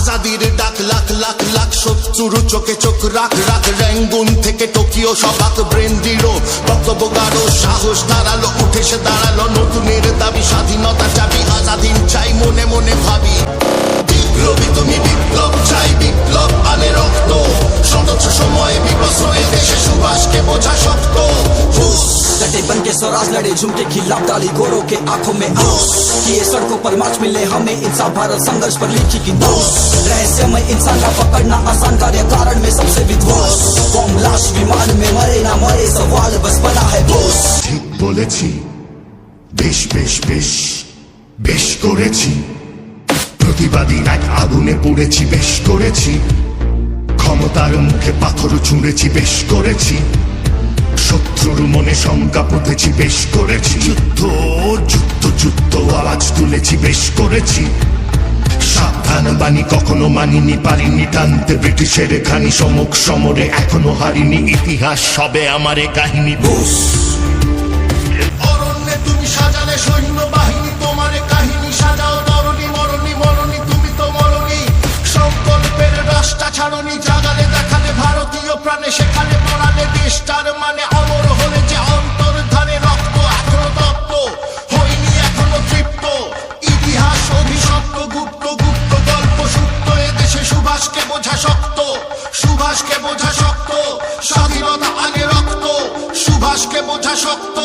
আজাদির ডাক লাখ লাখ লাখ শত্রুর চোখে চোখ রাখ রাখ র্যাঙ্গুন থেকে টোকিও সবাক ব্রেন দিরো বক্তব্য গাঢ় সাহস ধারালো উঠে সে দাঁড়ালো নতুনের দাবি স্বাধীনতা চাবি আজাদিন চাই মনে মনে ভাবি বিপ্লবী তুমি বিপ্লব চাই বিপ্লব আনে রক্ত সদস্য সময়ে বিবস্ত্র এ দেশে সুভাষকে বোঝা শক্ত डटे बन के स्वराज लड़े झुम के खिलाफ डाली गोरों के आंखों में आंस किए सड़कों पर मार्च मिले हमें इंसान भारत संघर्ष पर लिखी किताब रहस्यमय इंसान का पकड़ना आसान कार्य कारण में सबसे विध्वंस बम लाश विमान में मरे ना मरे सवाल बस बना है बोस ঠিক বলেছি বেশ বেশ বেশ বেশ করেছি প্রতিবাদী এক আগুনে পড়েছি বেশ করেছি ক্ষমতার মুখে পাথর ছুঁড়েছি বেশ করেছি শত্রুর মনে শঙ্কা পুঁতেছি বেশ করেছি যুদ্ধ যুদ্ধ যুদ্ধ আওয়াজ তুলেছি বেশ করেছি সাবধান বাণী কখনো মানিনি পারিনি টানতে ব্রিটিশের খানি সমুখ সমরে এখনো হারিনি ইতিহাস সবে আমারে কাহিনী বোস অরণ্যে তুমি সাজালে সৈন্য বাহিনী তোমারে কাহিনী সাজাও তরণী মরণী মরণী তুমি তো মরণী সংকল্পের রাস্তা ছাড়নি জাগালে দেখালে ভারতীয় প্রাণে সেখানে পড়ালে দেশটার মানে অমর হলে যে অন্তর্ধানে রক্ত এখনো তপ্ত হয়নি এখনো তৃপ্ত ইতিহাস অভিশপ্ত গুপ্ত গুপ্ত গল্প সুপ্ত এদেশে সুভাষকে বোঝা শক্ত সুভাষকে বোঝা শক্ত স্বাধীনতা আগে রক্ত সুভাষকে বোঝা শক্ত